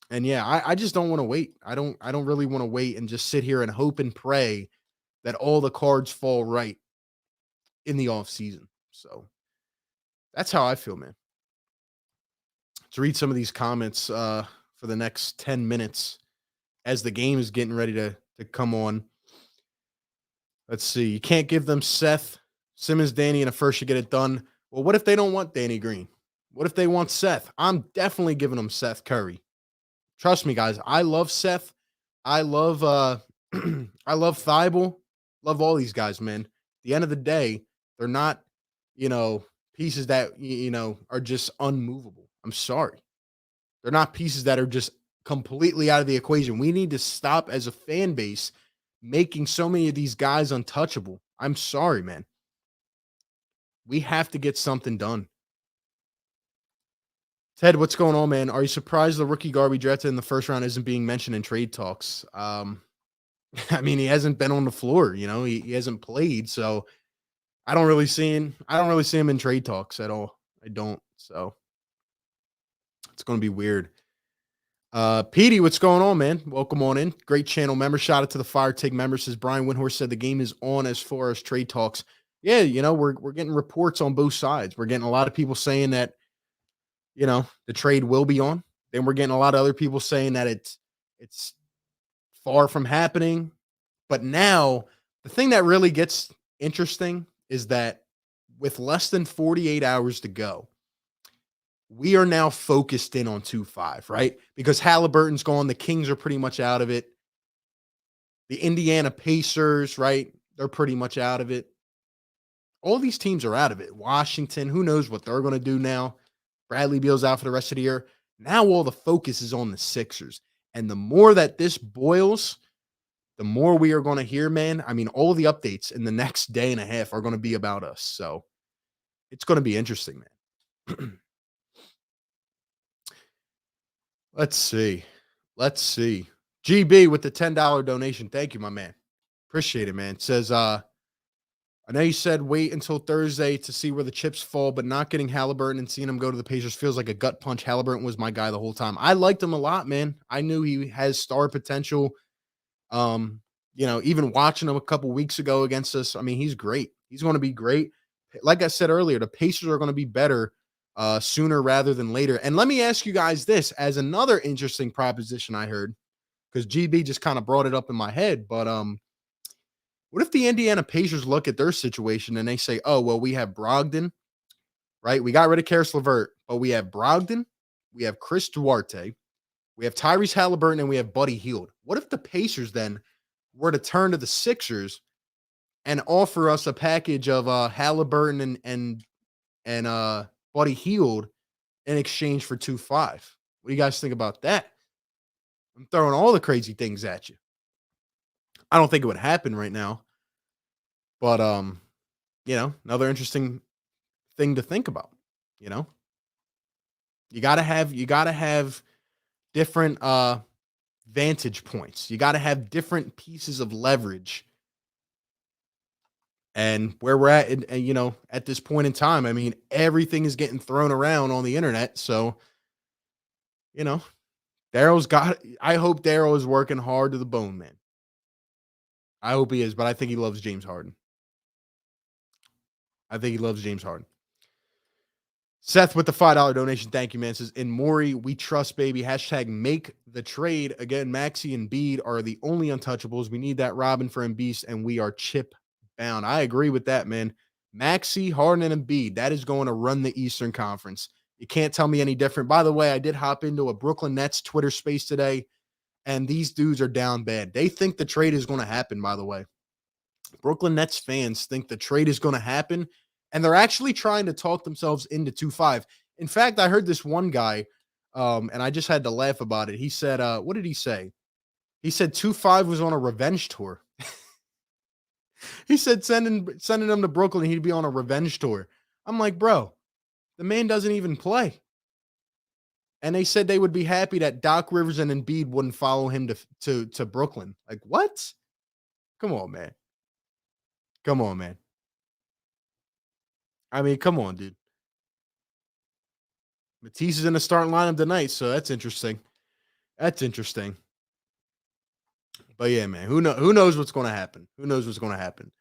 and yeah, I just don't want to wait. I don't really want to wait and just sit here and hope and pray that all the cards fall right in the off season. So that's how I feel, man. To read some of these comments for the next 10 minutes as the game is getting ready to come on. Let's see. You can't give them Seth, Simmons, Danny, and a first to get it done. Well, what if they don't want Danny Green? What if they want Seth? I'm definitely giving them Seth Curry. Trust me, guys. I love Seth. I love I love Thibault. Love all these guys, man. At the end of the day, they're not, you know, pieces that are just unmovable. I'm sorry. They're not pieces that are just completely out of the equation. We need to stop as a fan base making so many of these guys untouchable. I'm sorry, man. We have to get something done. Ted, what's going on, man? Are you surprised the rookie guard we drafted in the first round isn't being mentioned in trade talks? I mean, he hasn't been on the floor, he hasn't played, so I don't really see him in trade talks at all. I don't. So it's going to be weird. Petey, what's going on, man? Welcome on in. Great channel member. Shout out to the Fire Take member. Says Brian Windhorst said the game is on as far as trade talks. Yeah, we're getting reports on both sides. We're getting a lot of people saying that, the trade will be on. Then we're getting a lot of other people saying that it's far from happening. But now the thing that really gets interesting is that with less than 48 hours to go, we are now focused in on 2-5, right? Because Halliburton's gone. The Kings are pretty much out of it. The Indiana Pacers, right? They're pretty much out of it. All these teams are out of it. Washington, who knows what they're going to do now? Bradley Beal's out for the rest of the year. Now all the focus is on the Sixers. And the more that this boils, the more we are going to hear, man. I mean, all of the updates in the next day and a half are going to be about us. So it's going to be interesting, man. Let's see. GB with the $10 donation. Thank you, my man. Appreciate it, man. Says, I know you said wait until Thursday to see where the chips fall, but not getting Halliburton and seeing him go to the Pacers feels like a gut punch. Halliburton was my guy the whole time. I liked him a lot, man. I knew he has star potential. Even watching him a couple weeks ago against us, I mean, he's great. He's going to be great. Like I said earlier, the Pacers are going to be better sooner rather than later. And let me ask you guys this as another interesting proposition I heard, because GB just kind of brought it up in my head. But what if the Indiana Pacers look at their situation and they say, oh, well, we have Brogdon, right? We got rid of Karis LeVert, but we have Brogdon, we have Chris Duarte, we have Tyrese Haliburton, and we have Buddy Hield. What if the Pacers then were to turn to the Sixers and offer us a package of Haliburton and Buddy Hield in exchange for 2-5? What do you guys think about that? I'm throwing all the crazy things at you. I don't think it would happen right now, but another interesting thing to think about. You gotta have different vantage points. You gotta have different pieces of leverage. And where we're at, and at this point in time, I mean, everything is getting thrown around on the internet. So, I hope Daryl is working hard to the bone, man. I hope he is, but I think he loves James Harden. Seth with the $5 donation. Thank you, man. Says, in Morey, we trust, baby. # make the trade. Again, Maxey and Bede are the only untouchables. We need that Robin for Embiid, and we are chip bound. I agree with that, man. Maxey, Harden, and Embiid, that is going to run the Eastern Conference. You can't tell me any different. By the way, I did hop into a Brooklyn Nets Twitter space today, and these dudes are down bad. They think the trade is going to happen, by the way. Brooklyn Nets fans think the trade is going to happen, and they're actually trying to talk themselves into 2-5. In fact, I heard this one guy, and I just had to laugh about it. He said, what did he say? He said 2-5 was on a revenge tour. He said sending him to Brooklyn, he'd be on a revenge tour. I'm like, bro, the man doesn't even play. And they said they would be happy that Doc Rivers and Embiid wouldn't follow him to Brooklyn. Like, what? Come on, man. Come on, man. I mean, come on, dude. Matisse is in the starting lineup tonight, so that's interesting. That's interesting. But yeah, man, who knows what's going to happen? Who knows what's going to happen?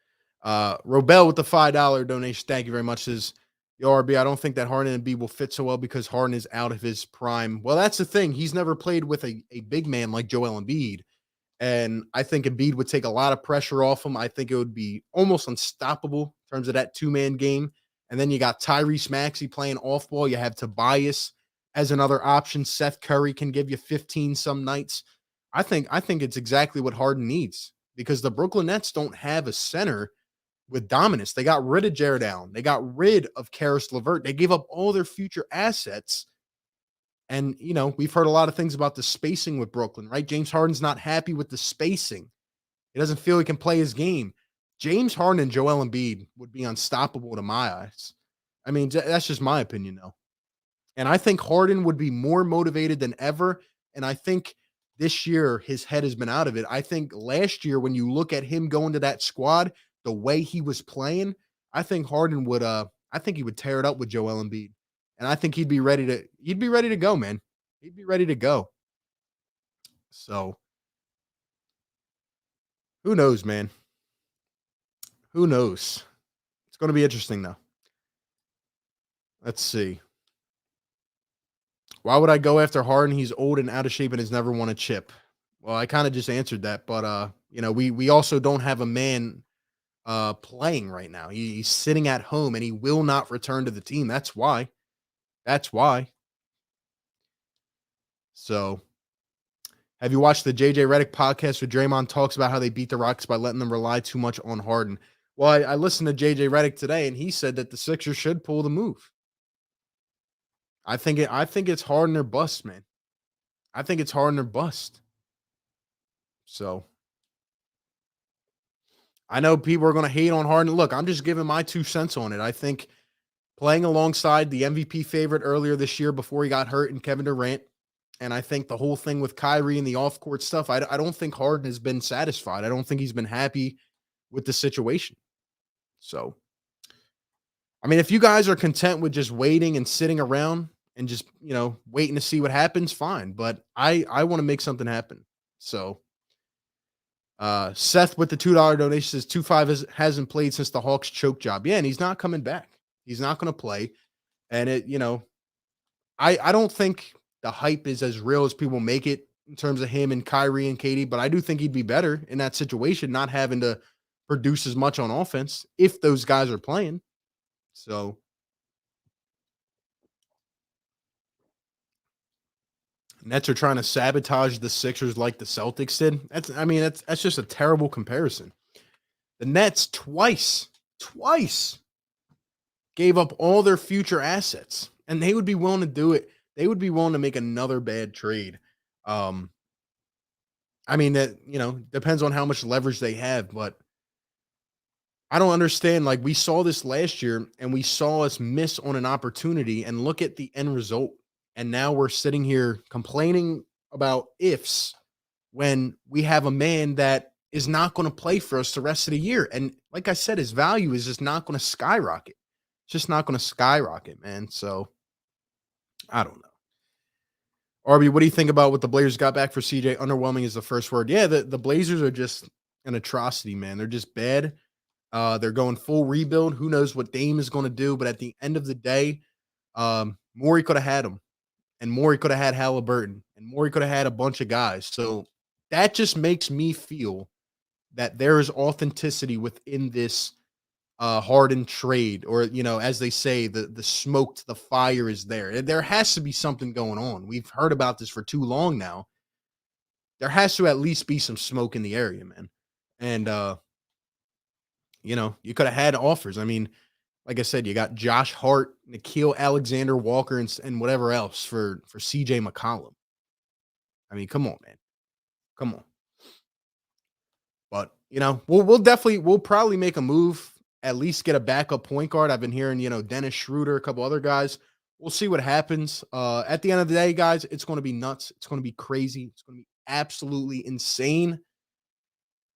Robel with the $5 donation. Thank you very much. Says, Yo, RB, I don't think that Harden and B will fit so well because Harden is out of his prime. Well, that's the thing. He's never played with a big man like Joel Embiid. And I think Embiid would take a lot of pressure off him. I think it would be almost unstoppable in terms of that two-man game. And then you got Tyrese Maxey playing off ball. You have Tobias as another option. Seth Curry can give you 15 some nights. I think it's exactly what Harden needs because the Brooklyn Nets don't have a center with dominance. They got rid of Jared Allen. They got rid of Karis LeVert. They gave up all their future assets. And, we've heard a lot of things about the spacing with Brooklyn, right? James Harden's not happy with the spacing. He doesn't feel he can play his game. James Harden and Joel Embiid would be unstoppable to my eyes. I mean, that's just my opinion, though. And I think Harden would be more motivated than ever. And I think this year his head has been out of it. I think last year, when you look at him going to that squad, the way he was playing, I think Harden would I think he would tear it up with Joel Embiid. And I think he'd be ready to go, man. He'd be ready to go. So who knows, man? Who knows? It's going to be interesting, though. Let's see. Why would I go after Harden? He's old and out of shape and has never won a chip. Well, I kind of just answered that, but we also don't have a man playing right now. He's sitting at home and he will not return to the team. That's why. That's why. So, have you watched the JJ Redick podcast where Draymond talks about how they beat the Rockets by letting them rely too much on Harden? Well, I listened to JJ Redick today, and he said that the Sixers should pull the move. I think it's Harden or bust, man. I think it's Harden or bust. So, I know people are going to hate on Harden. Look, I'm just giving my 2 cents on it. I think playing alongside the MVP favorite earlier this year before he got hurt and Kevin Durant, and I think the whole thing with Kyrie and the off-court stuff, I don't think Harden has been satisfied. I don't think he's been happy with the situation. So, I mean, if you guys are content with just waiting and sitting around and just, waiting to see what happens, fine. But I want to make something happen. So, Seth with the $2 donation says 2-5 hasn't played since the Hawks choke job. Yeah, and he's not coming back. He's not going to play. And I don't think the hype is as real as people make it in terms of him and Kyrie and Katie, but I do think he'd be better in that situation, not having to produce as much on offense if those guys are playing. So Nets are trying to sabotage the Sixers like the Celtics did. That's just a terrible comparison. The Nets twice gave up all their future assets, and they would be willing to do it. They would be willing to make another bad trade. That, depends on how much leverage they have, but I don't understand. Like, we saw this last year and we saw us miss on an opportunity and look at the end result. And now we're sitting here complaining about ifs when we have a man that is not going to play for us the rest of the year. And like I said, his value is just not going to skyrocket. It's just not going to skyrocket, man. So I don't know. RB, what do you think about what the Blazers got back for CJ? Underwhelming is the first word. Yeah, the Blazers are just an atrocity, man. They're just bad. They're going full rebuild. Who knows what Dame is going to do? But at the end of the day, Morey could have had him. And Morey could have had Haliburton. And Morey could have had a bunch of guys. So that just makes me feel that there is authenticity within this Harden trade, or as they say, the smoke to the fire is there. There has to be something going on. We've heard about this for too long now. There has to at least be some smoke in the area, man. And you could have had offers. I mean, like I said, you got Josh Hart, Nickeil Alexander-Walker, and whatever else for CJ McCollum. I mean, come on, man. Come on. But we'll probably make a move. At least get a backup point guard. I've been hearing, Dennis Schroeder, a couple other guys We'll see what happens. At the end of the day, guys, it's going to be nuts. It's going to be crazy. It's going to be absolutely insane.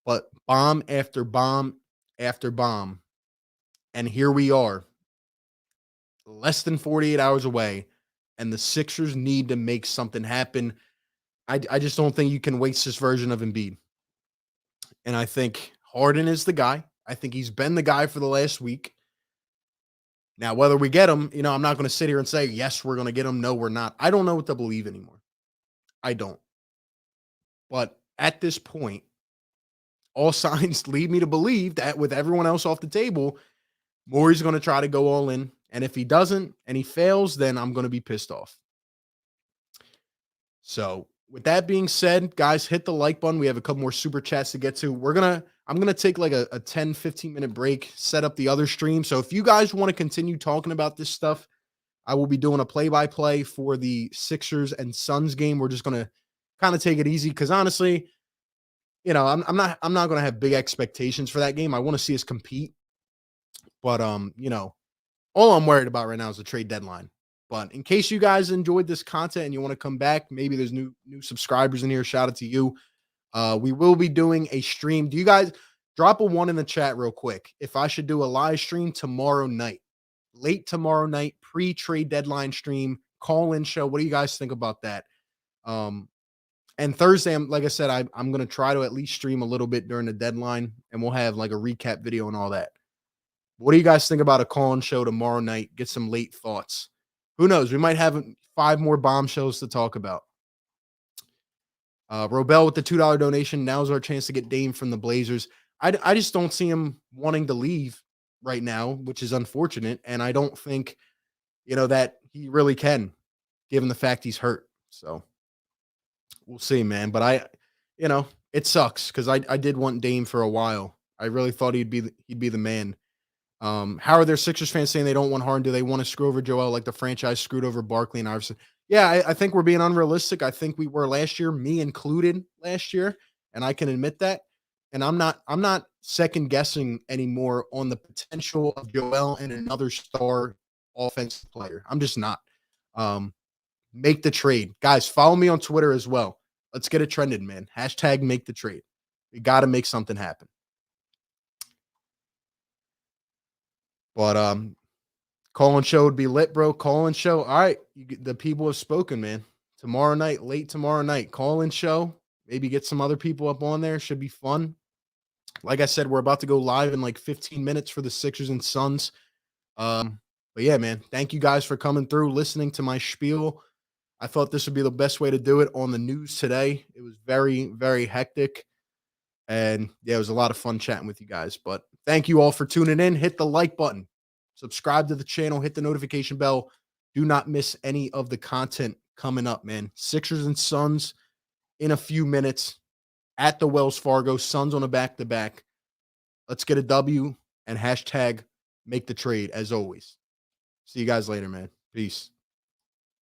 But bomb after bomb after bomb. And here we are, less than 48 hours away. And the Sixers need to make something happen. I just don't think you can waste this version of Embiid. And I think Harden is the guy. I think he's been the guy for the last week. Now, whether we get him, I'm not going to sit here and say, yes, we're going to get him. No, we're not. I don't know what to believe anymore. I don't. But at this point, all signs lead me to believe that with everyone else off the table, Morey's going to try to go all in. And if he doesn't and he fails, then I'm going to be pissed off. So with that being said, guys, hit the like button. We have a couple more super chats to get to. I'm going to take like a 10, 15-minute break, set up the other stream. So if you guys want to continue talking about this stuff, I will be doing a play-by-play for the Sixers and Suns game. We're just going to kind of take it easy because honestly, I'm not going to have big expectations for that game. I want to see us compete. But all I'm worried about right now is the trade deadline. But in case you guys enjoyed this content and you want to come back, maybe there's new subscribers in here. Shout out to you. We will be doing a stream. Do you guys drop a 1 in the chat real quick if I should do a live stream tomorrow night, late tomorrow night, pre-trade deadline stream, call-in show? What do you guys think about that? And Thursday, like I said, I'm going to try to at least stream a little bit during the deadline, and we'll have like a recap video and all that. What do you guys think about a call-in show tomorrow night? Get some late thoughts. Who knows? We might have 5 more bombshells to talk about. Robel with the $2 donation. Now's our chance to get Dame from the Blazers. I just don't see him wanting to leave right now, which is unfortunate. And I don't think, that he really can, given the fact he's hurt. So we'll see, man. But it sucks because I did want Dame for a while. I really thought he'd be the man. How are their Sixers fans saying they don't want Harden? Do they want to screw over Joel like the franchise screwed over Barkley and Iverson? Yeah, I think we're being unrealistic. I think we were last year, me included last year, and I can admit that. And I'm not second guessing anymore on the potential of Joel and another star offensive player. I'm just not. Make the trade. Guys, follow me on Twitter as well. Let's get it trended, man. # make the trade. We got to make something happen. But call-in show would be lit, bro. Call-in show. All right. The people have spoken, man. Tomorrow night, late tomorrow night, call-in show. Maybe get some other people up on there. Should be fun. Like I said, we're about to go live in like 15 minutes for the Sixers and Suns. But yeah, man, thank you guys for coming through, listening to my spiel. I thought this would be the best way to do it on the news today. It was very, very hectic. And yeah, it was a lot of fun chatting with you guys. But thank you all for tuning in. Hit the like button. Subscribe to the channel. Hit the notification bell. Do not miss any of the content coming up, man. Sixers and Suns in a few minutes at the Wells Fargo. Suns on a back-to-back. Let's get a W and # make the trade as always. See you guys later, man. Peace.